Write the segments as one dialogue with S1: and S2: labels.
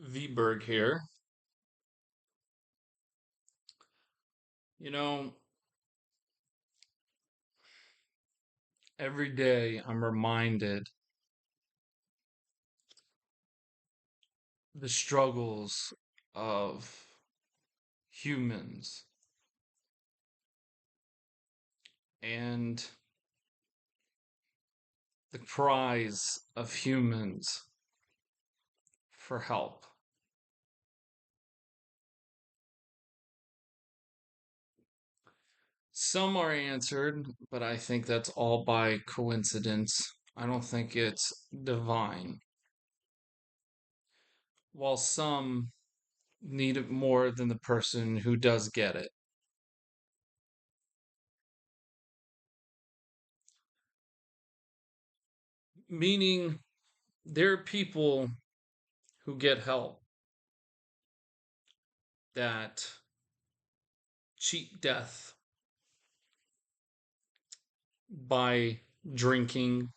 S1: V-Berg here. You know, every day I'm reminded the struggles of humans and the cries of humans for help. Some are answered, but I think that's all by coincidence. I don't think it's divine. While some need it more than the person who does get it. Meaning, there are people who get help that cheat death by drinking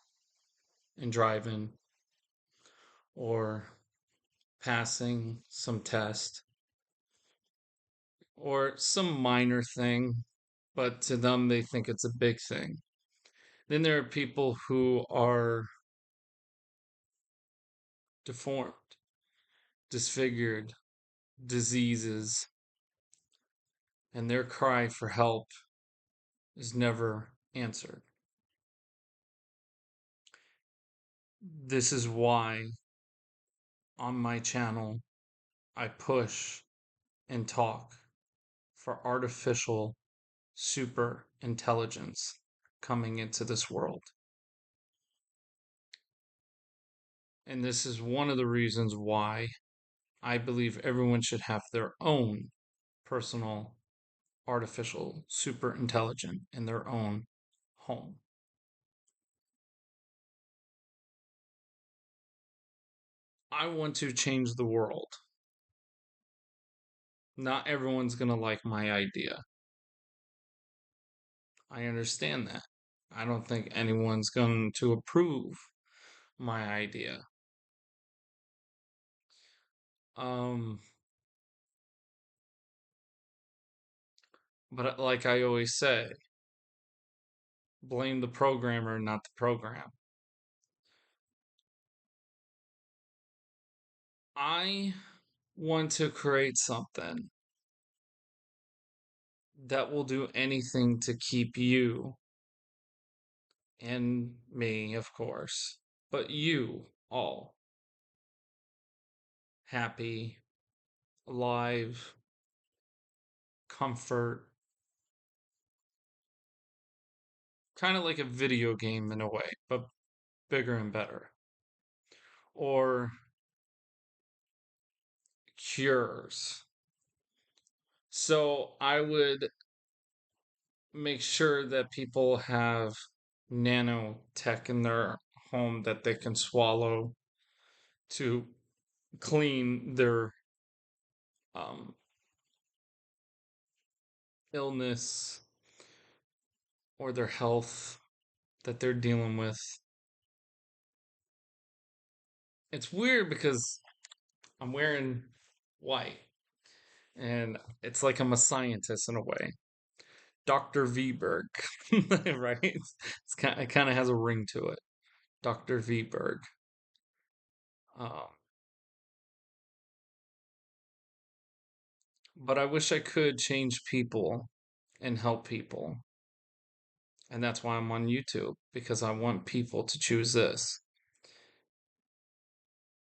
S1: and driving or passing some test or some minor thing, but to them they think it's a big thing. Then there are people who are deformed, disfigured, diseases, and their cry for help is never answered. This is why on my channel I push and talk for artificial super intelligence coming into this world. And this is one of the reasons why I believe everyone should have their own personal artificial super intelligent in their own home. I want to change the world. Not everyone's going to like my idea. I understand that. I don't think anyone's going to approve my idea. Um, but like I always say, blame the programmer, not the program. I want to create something that will do anything to keep you and me, of course, but you all happy, alive, comfort, kind of like a video game in a way, but bigger and better. Or cures. So I would make sure that people have Nano-Tech in their home that they can swallow to clean their um, illness or their health that they're dealing with. It's weird because I'm wearing white and it's like I'm a scientist in a way. Dr. V-Berg, right? It kind of has a ring to it. Dr. V-Berg. Um, but I wish I could change people and help people. And that's why I'm on YouTube, because I want people to choose this.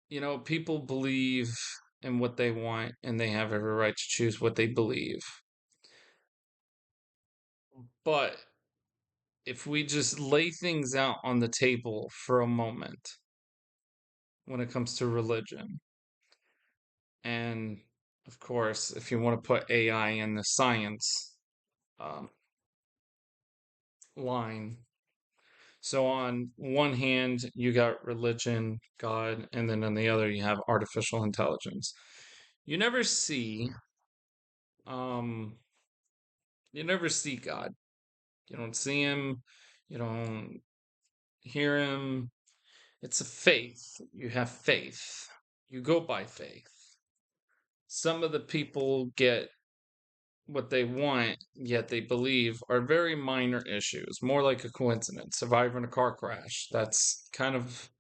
S1: You know, people believe in what they want and they have every right to choose what they believe. But if we just lay things out on the table for a moment when it comes to religion, and of course, if you want to put AI in the science um, line, so on one hand, you got religion, God, and then on the other, you have artificial intelligence. You never see, um, you never see God. You don't see him. You don't hear him. It's a faith. You have faith. You go by faith. Some of the people get what they want, yet they believe are very minor issues, more like a coincidence, surviving a car crash. That's kind of,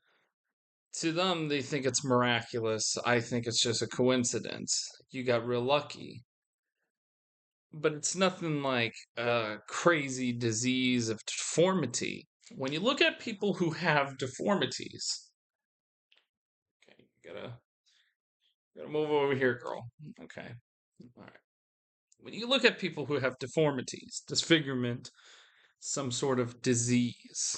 S1: to them, they think it's miraculous. I think it's just a coincidence. You got real lucky. But it's nothing like a crazy disease of deformity. When you look at people who have deformities, okay, you gotta move over here, girl. Okay. All right. When you look at people who have deformities, disfigurement, some sort of disease,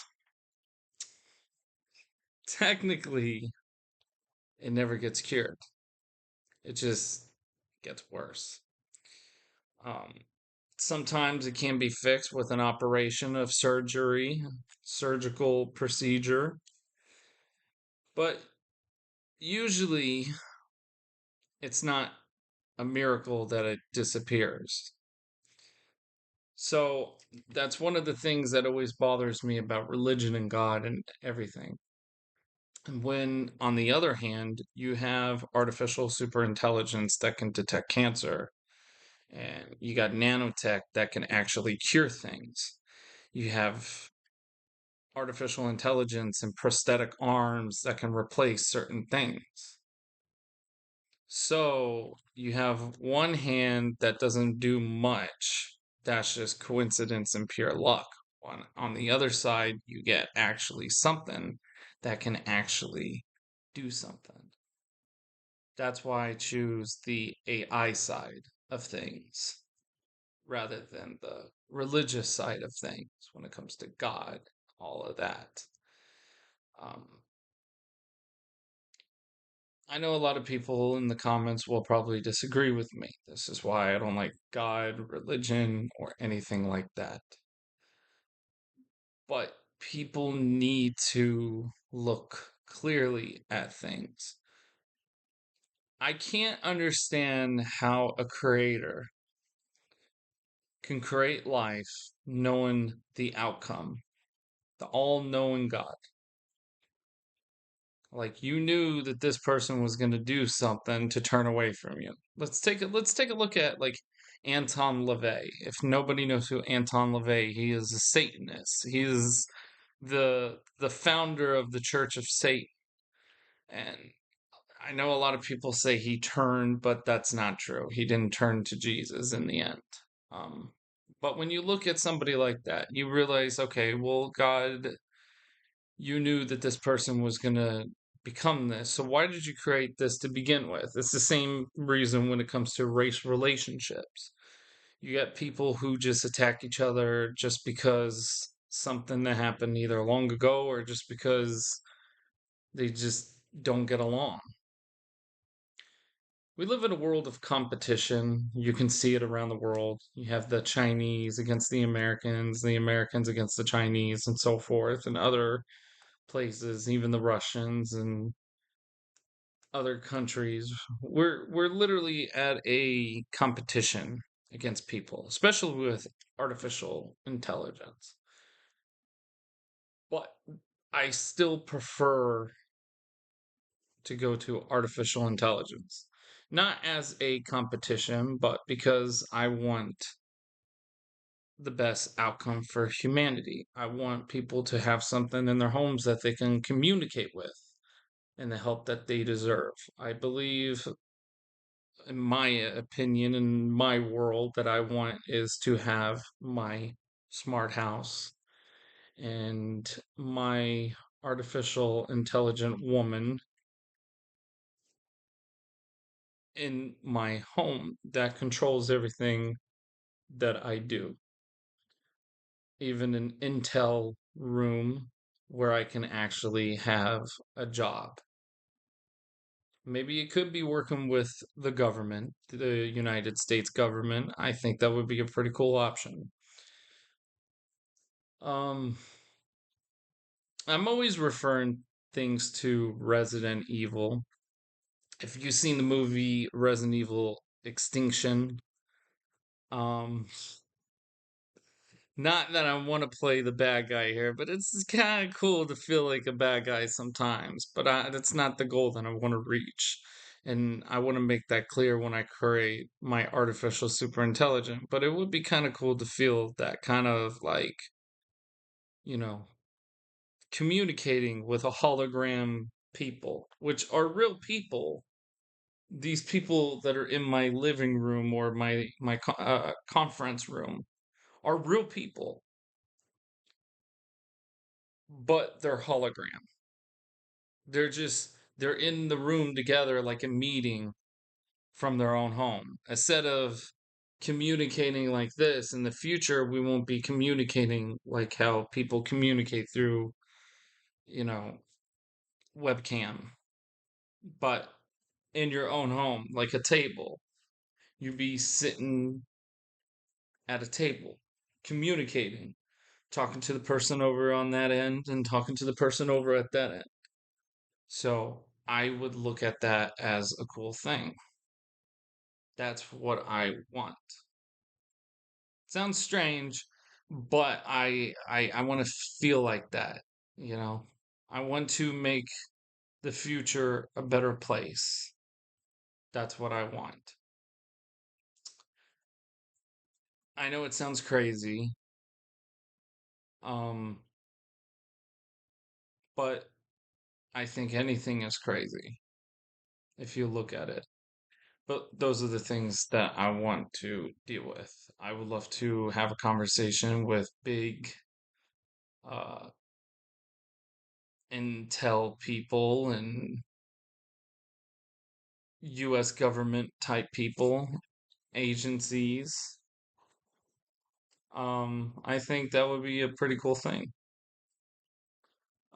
S1: technically, it never gets cured. It just gets worse. Um, Sometimes it can be fixed with an operation of surgery, surgical procedure, but usually it's not a miracle that it disappears. So that's one of the things that always bothers me about religion and God and everything. And when, on the other hand, you have artificial superintelligence that can detect cancer, and you got nanotech that can actually cure things, you have artificial intelligence and prosthetic arms that can replace certain things. So you have one hand that doesn't do much. That's just coincidence and pure luck. On the other side, you get actually something that can actually do something. That's why I choose the AI side of things rather than the religious side of things when it comes to God, all of that. Um, I know a lot of people in the comments will probably disagree with me. This is why I don't like God, religion, or anything like that. But people need to look clearly at things. I can't understand how a creator can create life knowing the outcome, the all knowing God. Like you knew that this person was going to do something to turn away from you. Let's take a look at like Anton LaVey. If nobody knows who Anton LaVey, he is a Satanist. He is the founder of the Church of Satan. And I know a lot of people say he turned, but that's not true. He didn't turn to Jesus in the end. Um, but when you look at somebody like that, you realize, okay, well, God, you knew that this person was going to become this. So why did you create this to begin with? It's the same reason when it comes to race relationships. You got people who just attack each other just because something that happened either long ago or just because they just don't get along. We live in a world of competition. You can see it around the world. You have the Chinese against the Americans against the Chinese, and so forth, and other places, even the Russians and other countries. We're literally at a competition against people, especially with artificial intelligence. But I still prefer to go to artificial intelligence. Not as a competition, but because I want the best outcome for humanity. I want people to have something in their homes that they can communicate with and the help that they deserve. I believe, in my opinion, in my world, that I want is to have my smart house and my artificial intelligent woman in my home that controls everything that I do. Even an Intel room where I can actually have a job. Maybe it could be working with the government, the United States government. I think that would be a pretty cool option. Um, I'm always referring things to Resident Evil. If you've seen the movie Resident Evil Extinction, um, not that I want to play the bad guy here, but it's kind of cool to feel like a bad guy sometimes. But that's not the goal that I want to reach. And I want to make that clear when I create my artificial super intelligent. But it would be kind of cool to feel that kind of like, you know, communicating with a hologram people, which are real people. These people that are in my living room or my conference room are real people, but they're hologram. They're in the room together like a meeting from their own home. Instead of communicating like this, in the future, we won't be communicating like how people communicate through, you know, webcam, but in your own home, like a table. You'd be sitting at a table, communicating, talking to the person over on that end and talking to the person over at that end. So I would look at that as a cool thing. That's what I want. Sounds strange, but I want to feel like that, you know. I want to make the future a better place. That's what I want. I know it sounds crazy, um, but I think anything is crazy if you look at it. But those are the things that I want to deal with. I would love to have a conversation with big uh, intel people and US government type people, agencies. I think that would be a pretty cool thing.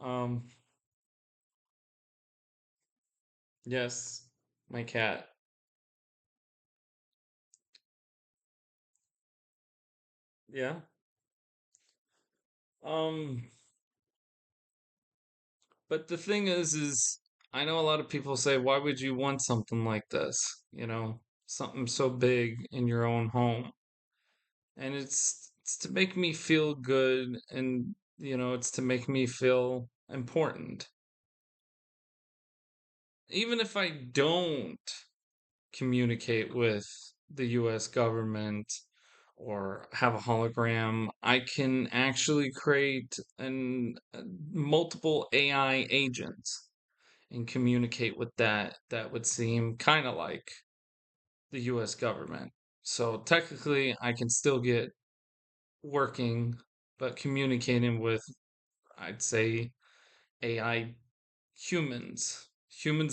S1: Um, yes, my cat. Yeah. Um, but the thing is I know a lot of people say, why would you want something like this? You know, something so big in your own home. And it's to make me feel good and it's to make me feel important. Even if I don't communicate with the US government or have a hologram, I can actually create multiple AI agents and communicate with that would seem kind of like the US government. So technically, I can still get working, but communicating with, I'd say, AI humans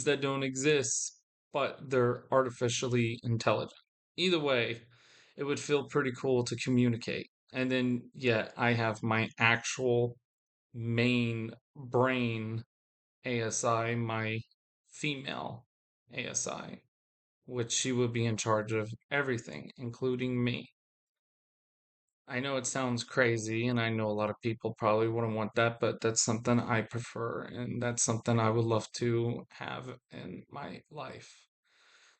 S1: that don't exist, but they're artificially intelligent. Either way, it would feel pretty cool to communicate. And then, yeah, I have my actual main brain ASI, my female ASI, which she would be in charge of everything, including me. I know it sounds crazy, and I know a lot of people probably wouldn't want that, but that's something I prefer, and that's something I would love to have in my life.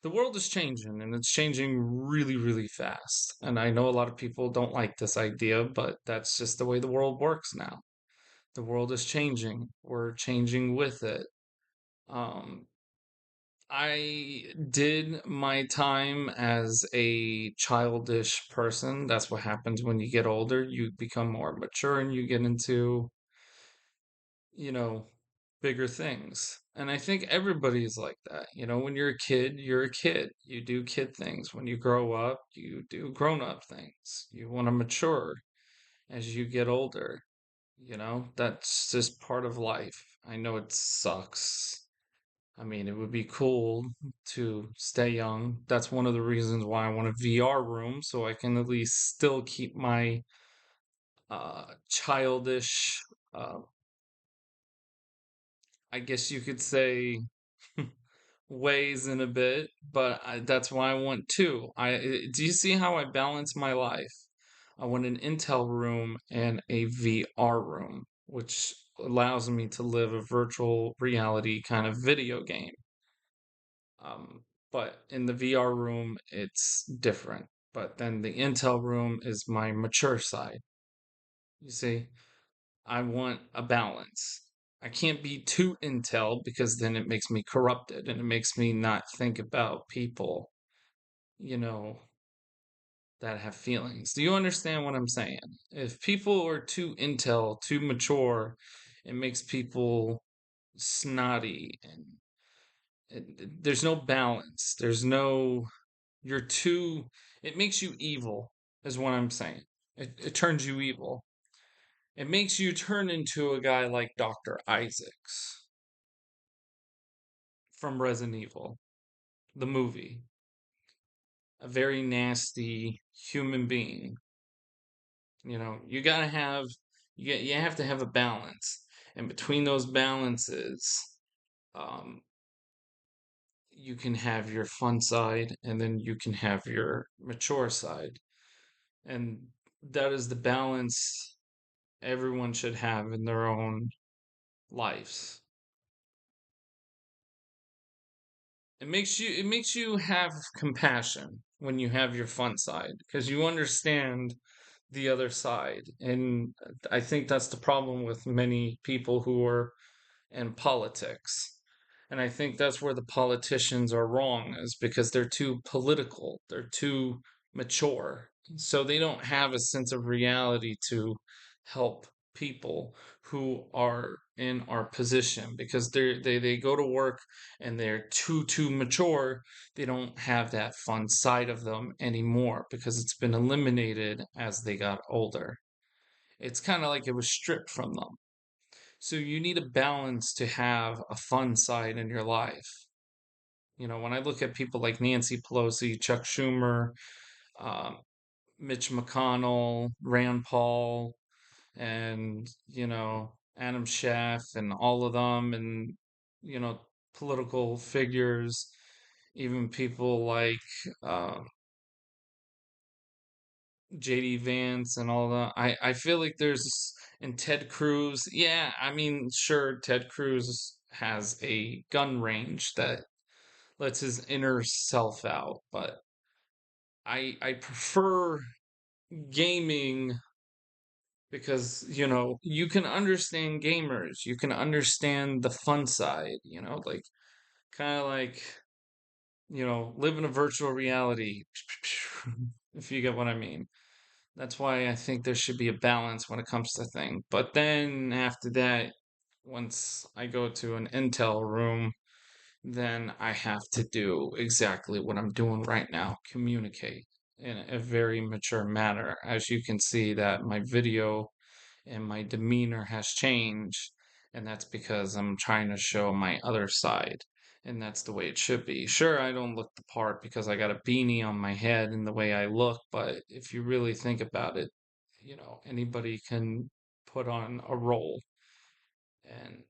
S1: The world is changing, and it's changing really, really fast. And I know a lot of people don't like this idea, but that's just the way the world works now. The world is changing. We're changing with it. Um, I did my time as a childish person. That's what happens when you get older. You become more mature and you get into, you know, bigger things. And I think everybody's like that. You know, when you're a kid, you're a kid. You do kid things. When you grow up, you do grown up things. You want to mature as you get older. You know, that's just part of life. I know it sucks. I mean, it would be cool to stay young. That's one of the reasons why I want a VR room, so I can at least still keep my childish, uh, I guess you could say, ways in a bit. But that's why I want two. Do you see how I balance my life? I want an Intel room and a VR room, which allows me to live a virtual reality kind of video game. Um, but in the VR room, it's different. But then the Intel room is my mature side. You see, I want a balance. I can't be too intel because then it makes me corrupted and it makes me not think about people, you know, that have feelings. Do you understand what I'm saying? If people are too intel, too mature, it makes people snotty and there's no balance. There's no, you're too, it makes you evil, is what I'm saying. It turns you evil. It makes you turn into a guy like Dr. Isaacs from Resident Evil, the movie. A very nasty human being. You gotta have, you have to have a balance. And between those balances, um, you can have your fun side and then you can have your mature side. And that is the balance everyone should have in their own lives. It makes you have compassion when you have your fun side because you understand the other side. And I think that's the problem with many people who are in politics. And I think that's where the politicians are wrong, is because they're too political, they're too mature. So they don't have a sense of reality to help people who are in our position because they go to work and they're too mature. They don't have that fun side of them anymore because it's been eliminated as they got older. It's kind of like it was stripped from them. So you need a balance to have a fun side in your life. When I look at people like Nancy Pelosi, Chuck Schumer, um, Mitch McConnell, Rand Paul, and, Adam Schiff and all of them, and, you know, political figures, even people like uh, JD Vance and all that. I feel like and Ted Cruz. Yeah, I mean, sure, Ted Cruz has a gun range that lets his inner self out, but I prefer gaming because, you can understand gamers. You can understand the fun side, like kind of like, live in a virtual reality, if you get what I mean. That's why I think there should be a balance when it comes to things. But then after that, once I go to an Intel room, then I have to do exactly what I'm doing right now, communicate in a very mature manner. As you can see that my video and my demeanor has changed, and that's because I'm trying to show my other side. And that's the way it should be. Sure, I don't look the part because I got a beanie on my head and the way I look, but if you really think about it, anybody can put on a role, and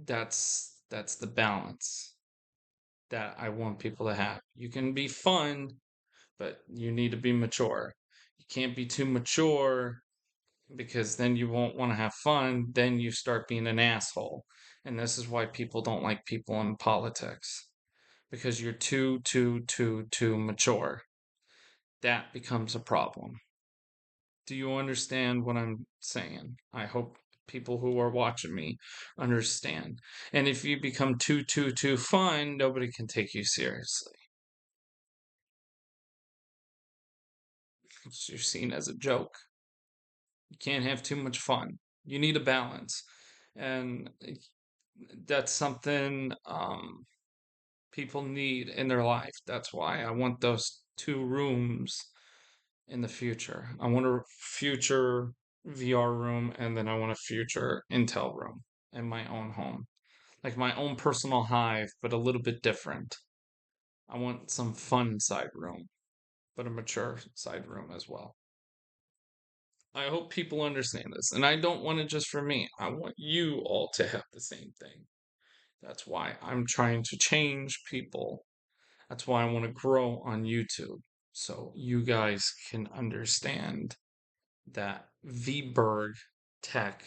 S1: that's the balance that I want people to have. You can be fun, but you need to be mature. You can't be too mature because then you won't want to have fun. Then you start being an asshole. And this is why people don't like people in politics because you're too mature. That becomes a problem. Do you understand what I'm saying? I hope people who are watching me understand. And if you become too fun, nobody can take you seriously. You're seen as a joke. You can't have too much fun. You need a balance. And that's something people need in their life. That's why I want those two rooms in the future. I want a future VR room and then I want a future Intel room in my own home. Like my own personal hive, but a little bit different. I want some fun side room, but a mature side room as well. I hope people understand this. And I don't want it just for me. I want you all to have the same thing. That's why I'm trying to change people. That's why I want to grow on YouTube. So you guys can understand that V-Berg tech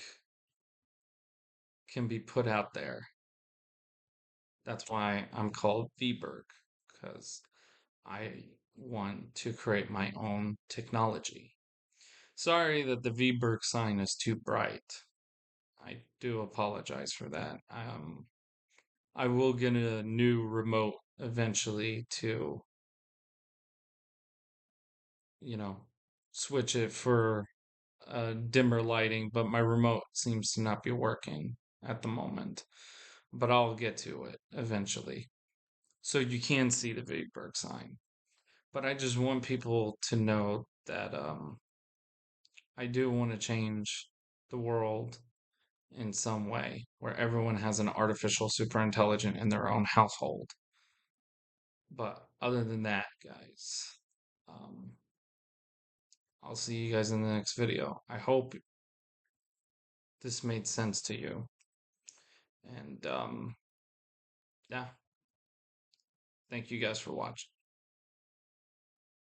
S1: can be put out there. That's why I'm called V-Berg, because I want to create my own technology. Sorry that the V-Berg sign is too bright. I do apologize for that. I will get a new remote eventually to, you know, switch it for dimmer lighting, but my remote seems to not be working at the moment. But I'll get to it eventually. So you can see the V-Berg sign. But I just want people to know that I do want to change the world in some way where everyone has an artificial super intelligent in their own household. But other than that, guys, um, I'll see you guys in the next video. I hope this made sense to you. And yeah, thank you guys for watching.